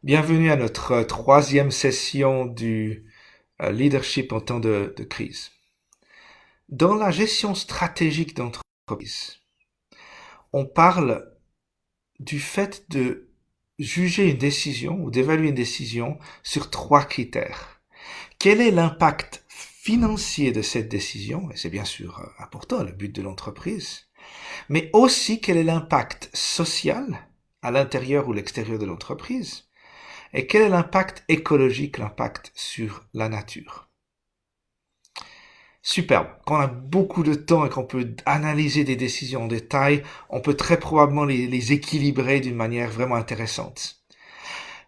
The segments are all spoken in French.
Bienvenue à notre troisième session du leadership en temps de crise. Dans la gestion stratégique d'entreprise, on parle du fait de juger une décision ou d'évaluer une décision sur trois critères. Quel est l'impact financier de cette décision? Et c'est bien sûr important, le but de l'entreprise. Mais aussi quel est l'impact social à l'intérieur ou l'extérieur de l'entreprise? Et quel est l'impact écologique, l'impact sur la nature? Superbe. Quand on a beaucoup de temps et qu'on peut analyser des décisions en détail, on peut très probablement les équilibrer d'une manière vraiment intéressante.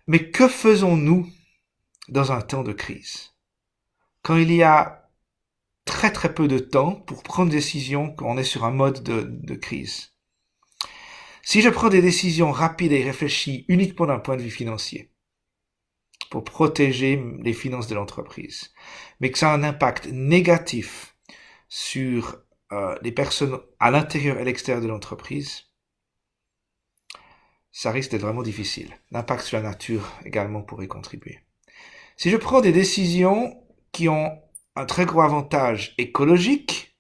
Mais que faisons-nous dans un temps de crise? Quand il y a très très peu de temps pour prendre des décisions, quand on est sur un mode de crise. Si je prends des décisions rapides et réfléchies uniquement d'un point de vue financier, pour protéger les finances de l'entreprise, mais que ça a un impact négatif sur les personnes à l'intérieur et à l'extérieur de l'entreprise, ça risque d'être vraiment difficile. L'impact sur la nature également pourrait contribuer. Si je prends des décisions qui ont un très gros avantage écologique,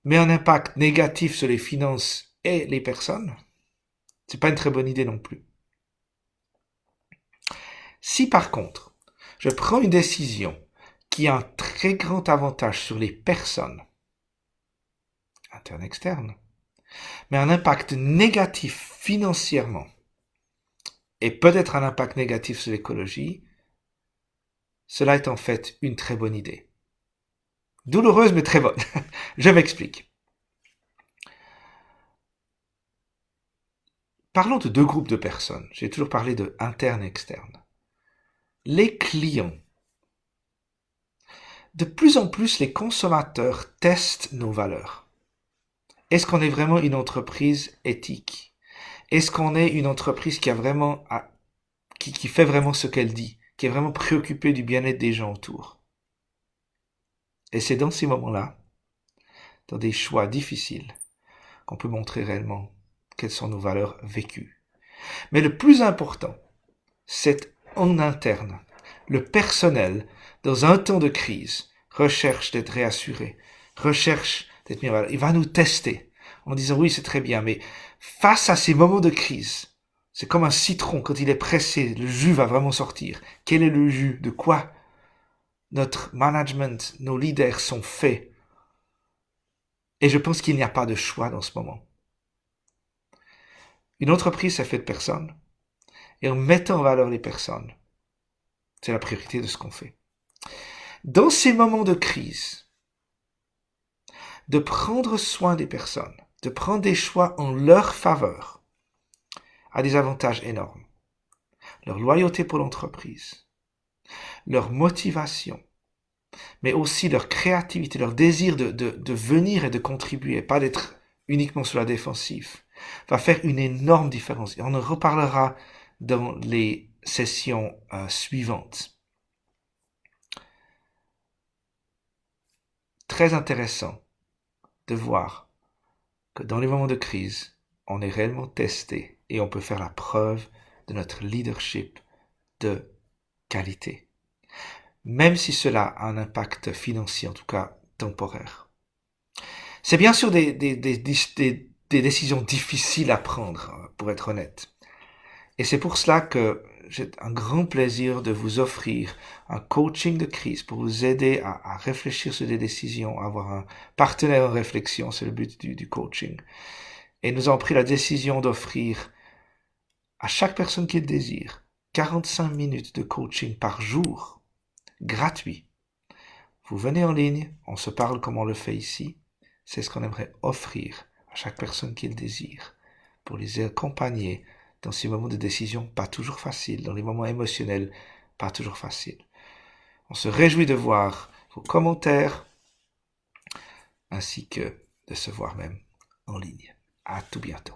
mais un impact négatif sur les finances et les personnes, c'est pas une très bonne idée non plus. Si par contre, je prends une décision qui a un très grand avantage sur les personnes, internes, externes, mais un impact négatif financièrement, et peut-être un impact négatif sur l'écologie, cela est en fait une très bonne idée. Douloureuse mais très bonne. Je m'explique. Parlons de deux groupes de personnes. J'ai toujours parlé de interne et externe. Les clients. De plus en plus, les consommateurs testent nos valeurs. Est-ce qu'on est vraiment une entreprise éthique? Est-ce qu'on est une entreprise qui a vraiment, qui fait vraiment ce qu'elle dit, qui est vraiment préoccupée du bien-être des gens autour? Et c'est dans ces moments-là, dans des choix difficiles, qu'on peut montrer réellement quelles sont nos valeurs vécues. Mais le plus important, c'est en interne. Le personnel, dans un temps de crise, recherche d'être réassuré, recherche d'être mis. Il va nous tester en disant oui, c'est très bien, mais face à ces moments de crise, c'est comme un citron quand il est pressé, le jus va vraiment sortir. Quel est le jus? De quoi notre management, nos leaders sont faits? Et je pense qu'il n'y a pas de choix dans ce moment. Une entreprise, c'est fait de personnes. Et en mettant en valeur les personnes, c'est la priorité de ce qu'on fait. Dans ces moments de crise, de prendre soin des personnes, de prendre des choix en leur faveur, a des avantages énormes. Leur loyauté pour l'entreprise, leur motivation, mais aussi leur créativité, leur désir de venir et de contribuer, pas d'être uniquement sur la défensive, va faire une énorme différence. Et on en reparlera dans les sessions suivantes. Très intéressant de voir que dans les moments de crise, on est réellement testé et on peut faire la preuve de notre leadership de qualité. Même si cela a un impact financier, en tout cas temporaire. C'est bien sûr des décisions difficiles à prendre, pour être honnête. Et c'est pour cela que j'ai un grand plaisir de vous offrir un coaching de crise pour vous aider à réfléchir sur des décisions, à avoir un partenaire en réflexion, c'est le but du coaching. Et nous avons pris la décision d'offrir à chaque personne qui le désire 45 minutes de coaching par jour, gratuit. Vous venez en ligne, on se parle comme on le fait ici. C'est ce qu'on aimerait offrir à chaque personne qui le désire pour les accompagner dans ces moments de décision pas toujours faciles, dans les moments émotionnels pas toujours faciles. On se réjouit de voir vos commentaires ainsi que de se voir même en ligne. À tout bientôt.